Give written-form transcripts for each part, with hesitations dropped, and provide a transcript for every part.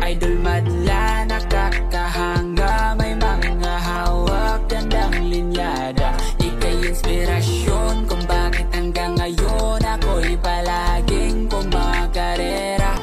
idol madla, nakakahanga, may mga hawak, gandang linyada. Ika'y inspirasyon kung bakit hanggang ngayon ako'y palaging kumakarera.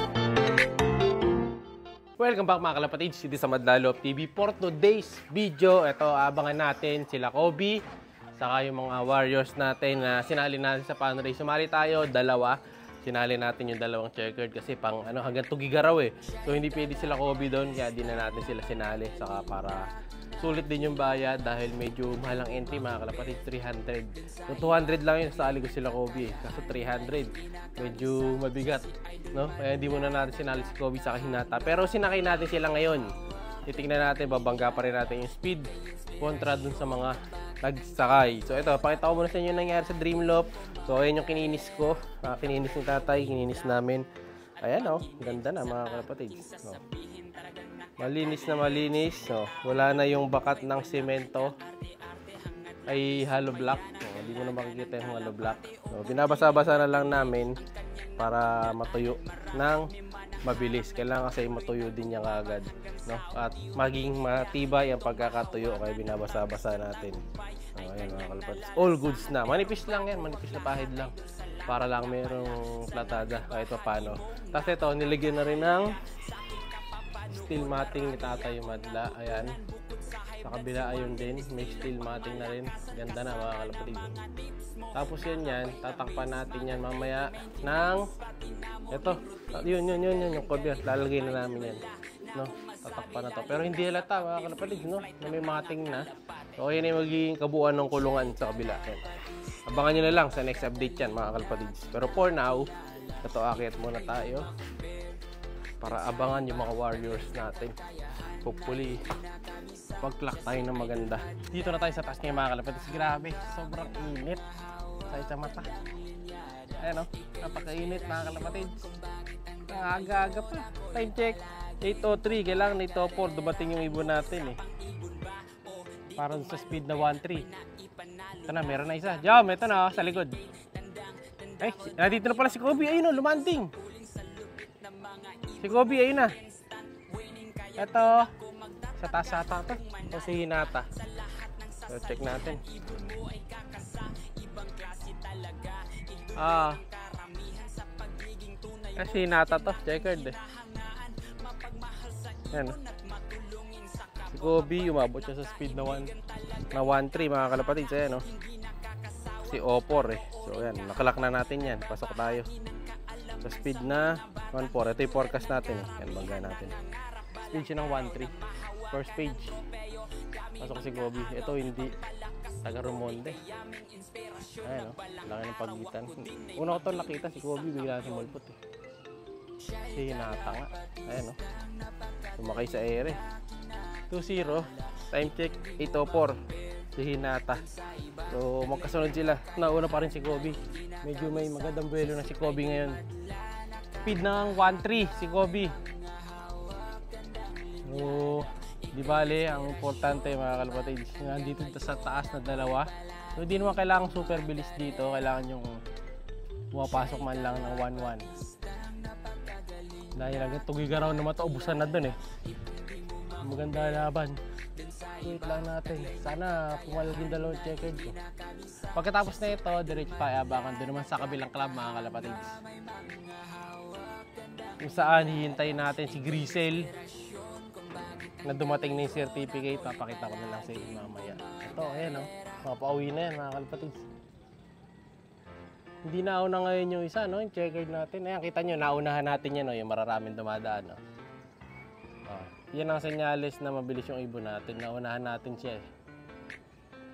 Welcome back mga kalapatids, dito sa Madla Love TV. For today's video, ito abangan natin sila Kobe, saka yung mga warriors natin na sinali natin sa fan race. Sumali tayo, dalawa. Sinali natin yung dalawang checkered kasi pang hanggang Tugigaraw eh. So hindi pwede sila Kobe doon, kaya di na natin sila sinali. Saka para sulit din yung bayad dahil medyo mahal ang entry mga kalapatids, 300. Kung 200 lang yun, sali ko sila Kobe eh. Kaso 300, medyo mabigat, no? Kaya hindi muna natin sinali si Kobe sa Hinata. Pero sinakay natin sila ngayon. Titingnan natin, babangga pa rin natin yung speed kontra dun sa mga nagsakay. So ito, pakita ko muna sa inyo yung nangyari sa Dreamloft. So ayan yung kininis ko. Kininis ni tatay, kininis namin. Ayan o, ganda na mga kalapatids. So, malinis na malinis. So, wala na yung bakat ng semento. Ay hollow block. So, hindi mo na makikita yung hollow block. So, binabasa-basa na lang namin para matuyo ng mabilis. Kailangan kasi matuyo din niya agad, no? At maging matibay ang pagkakatuyo, kaya binabasa-basa natin. So, ayan mga kalapatids. All goods na. Manipis lang yan. Manipis na pahid lang. Para lang merong platada kahit pa paano. Tapos ito, niligyan na rin ng steel matting ni tatay yung madla. Ayan. Sa kabila ayun din. May steel matting na rin. Ganda na mga kalapatids. Tapos yan. Tatakpan natin yan mamaya ng ito. Yun. Yung cover. Lalagay na namin yan. No? Tatakpan na to. Pero hindi halata mga kalapatids, no? Na may matting na. So yan yung magiging kabuuan ng kulungan sa kabila. Yan. Abangan nyo na lang sa next update yan mga kalapatids. Pero for now, ito akyat muna tayo para abangan yung mga warriors natin. Hopefully, pag-clock tayo ng maganda. Dito na tayo sa taas ngayon mga kalapatids. Grabe, sobrang init sa mata. Ayan o, napaka-init mga kalapatids. Ang aga-aga pa. Time check, 8:03. Kailangan 8:04 dumating yung ibon natin eh. Parang sa speed na 1.3. Ito na, meron na isa. Jam, ito na sa likod. Ay, nandito na pala si Kobe. Ayun o, lumanding. Si Kobe, ayun na. Ito, sa taas ata ito. Ito si Hinata. So, check natin. Si Hinata to, checkered eh. Yan. Si Kobe, umabot siya sa speed na 1.3 mga kalapatids. Ayan o. Si Opor eh. So yan, nakalak na natin yan. Pasok tayo sa speed na 1.4. Ito yung forecast natin eh. Yan, bangga natin. Speed siya ng 1.3. First page. Pasok si Kobe. Ito hindi. Taga Rumonde. Ayan o. Laki ng pagitan. Una ko ito nakita si Kobe. Bigla si Molpot eh. Si Hinata nga. Ayan o. Sumakay sa ere. 2-0. Time check 8:04. Si Hinata. So magkasunod sila. Nauna pa rin si Kobe. Medyo may magandang buwelo na si Kobe ngayon. Speed ng 1.3 si Kobe. So di bale, ang importante mga kalapatids, nandito sa taas na dalawa. So hindi naman kailangan super bilis dito. Kailangan yung pumapasok man lang ng 1-1. Dahil hanggang Tugigaraw na mataubusan na dun eh. Maganda laban. Wait lang natin. Sana pumalag yung dalawang checkered ko. Pagkatapos na ito, diretso pa abangan doon naman sa kabilang club mga kalapatids. Kung saan hihintayin natin si Grisel na dumating na yung certificate. Papakita ko na lang sa inyo mamaya. Ito, ayan o. Mapauwi na yan mga kalapatids. Hindi nauna ngayon yung isa, no? Yung checkered natin. Ayan, kita nyo, naunahan natin yan, no? Yung mararaming dumadaan, no? Yan ang senyales na mabilis yung ibon natin. Naunahan natin siya eh.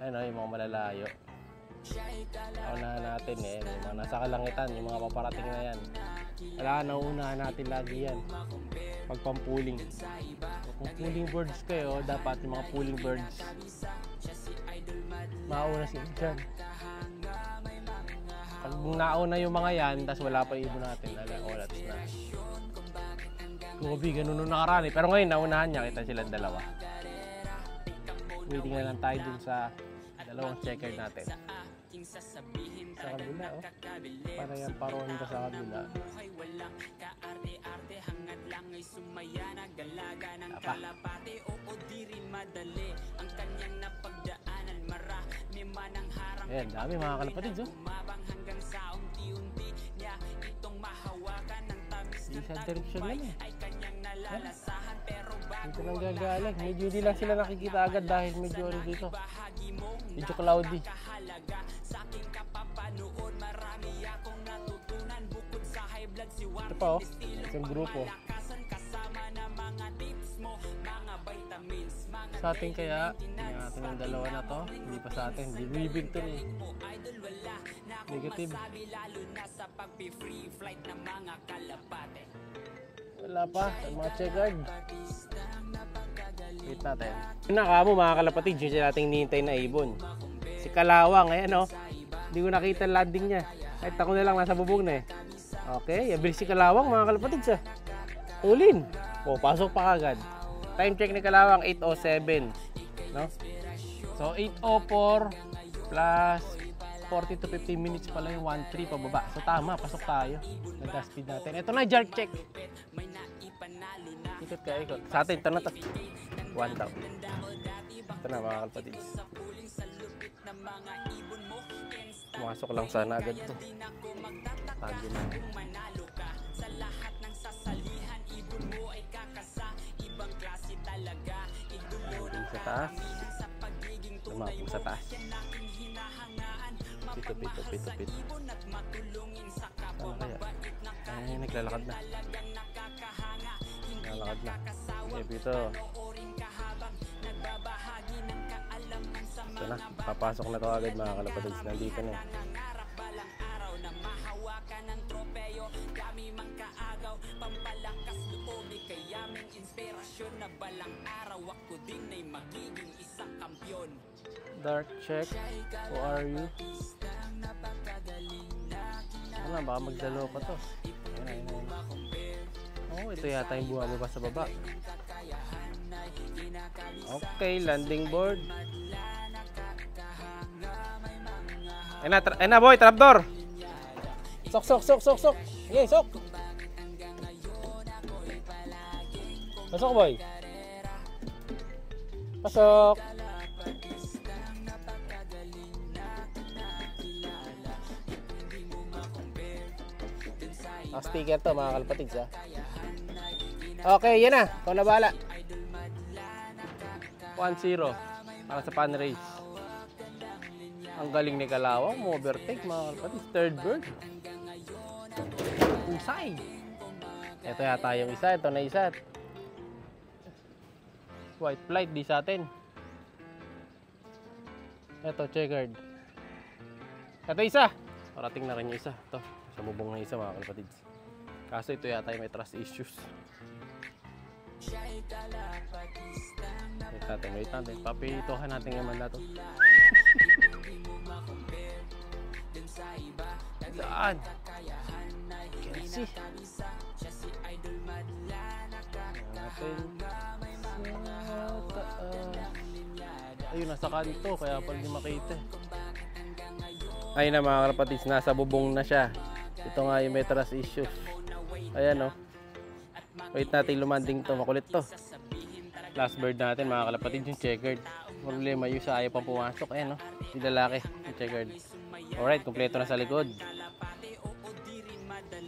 Ayun o, yung mga malalayo. Naunahan natin eh. Yung mga nasa kalangitan, yung mga paparating na yan. Kailangan naunahan natin lagi yan. Pag pampuling. So, kung pulling birds kayo, dapat yung mga pulling birds mauna sila dyan. Pag nauna yung mga yan, tapos wala pa yung ibon natin, olats na. Kobe, ganun nung nakaraan eh. Pero ngayon, naunahan niya. Kita silang dalawa. Waiting na lang tayo dun sa dalawang checker natin. Sa kabila, oh. Para yan paronda sa kabila. Pa. Ayan, dami mga kalapatids, oh. Isa direction lang eh. Dito lang gagaling. Medyo hindi lang sila nakikita agad dahil medyo ano dito. Medyo cloudy. Ito pa, oh. Isang grupo. Sa atin kaya, tingnan natin yung dalawa na to. Hindi pa sa atin. Hindi bibig to eh. Negative. Wala pa. Mga checkered. Wait natin. Yung nakamo mga kalapatid, yung siya nating nihintay na ibon. Si Kalawang, ayan oh. Hindi ko nakita ang landing niya. Kahit ako na lang nasa bubong na eh. Okay, abilis si Kalawang mga kalapatid siya. Ulin. O, pasok pa kagad. Time check ni Kalawang 8:07, no? So 8:04 plus 40 to 15 minutes pala yung 1-3 pababa. So tama, pasok tayo. Nag-gas speed natin. Ito na, jerk check. Ikot ka, ikot. Sa atin, ito na to. 1 down. Ito na mga kalapatids. Masok lang sana agad to. Tago na. Sa taas. Lumapong sa taas. Pito. Saan kaya? Ay, naglalakad na. Naglalakad na. Okay, Pito. Ito na. Papasok na ito agad mga kalapatids. Nandito na eh. Dark check. Who are you? Ano, baka magdalo pa to. Ayan. Oh, ito yata yung bumababa sa baba. Okay, landing board. Ayun na boy, trapdoor. Sok. Sige, sok. Pasok boy. Pasok. Sticker to mga kalapatids ha. Okay, yan na. Ikaw na bahala. 1-0 para sa pan race. Ang galing ni Kalawang. Overtake mga kalapatids. Third bird. Usay. Ito yata yung isa. Ito na isa. White flight. Di sa atin. Ito checkered. Ito isa. Parating na rin yung isa. Ito. Sa bubong na isa mga kalapatids. Kaso ito yata may trust issues. Wait natin. Papitohan natin yung manda to. Saan? Can't see. Ayun, nasa kanto. Kaya pala di makita. Ayun na mga kalapatids. Nasa bubong na siya. Ito nga yung may trust issues. Ayan o. Wait natin lumanding to. Makulit to. Last bird natin mga kalapatids yung checkered. Problema yung sa ayaw pang pumasok. Ayan o. Yung lalaki. Yung checkered. Alright. Kompleto na sa likod.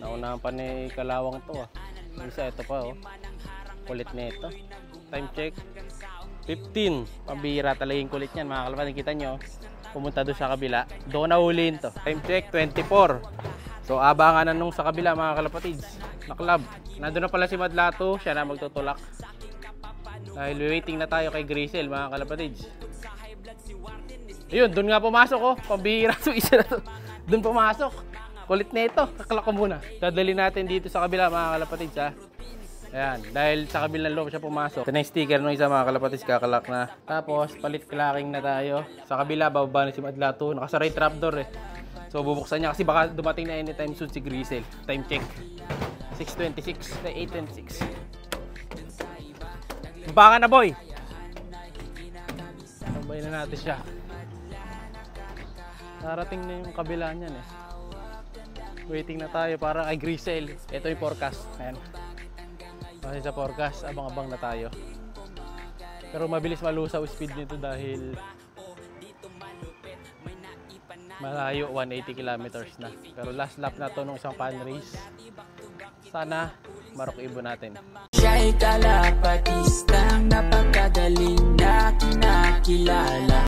Naunahan pa ni Kalawang to ah. Yung isa ito pa o. Kulit na ito. Time check 15. Pambihira talaga yung kulit niyan mga kalapatids. Kita nyo. Pumunta doon sa kabila. Doon na huliin to. Time check 24. So abangan na nung sa kabila mga kalapatids na club. Nandun na pala si Madlato. Siya na magtutulak. Dahil waiting na tayo kay Grisel mga kalapatids. Ayun, doon nga pumasok oh. Pambihira to isa na to. Doon pumasok. Kulit na ito. Kakalak ko muna. Dadali natin dito sa kabila mga kalapatids ha. Ayan, dahil sa kabilang loob siya pumasok. Ito na yung sticker ng isa mga kalapatids, kakalak na. Tapos palit clacking na tayo. Sa kabila bababa na si Madlato. Nakasaray trapdoor eh. So bubuksan niya kasi baka dumating na anytime soon si Grisel. Time check 6:26 na 8:26. Baka na boy. Tambay na natin siya. Darating na yung kabila niyan eh. Waiting na tayo para kay Grisel. Ito yung forecast. Ayan. Kasi sa forecast, abang-abang na tayo. Pero mabilis malusaw speed nito dahil malayo, 180 kilometers na. Pero last lap na to nung isang fan race. Sana marok ibo natin. Siya'y kalapatistang napakagaling na kinakilala.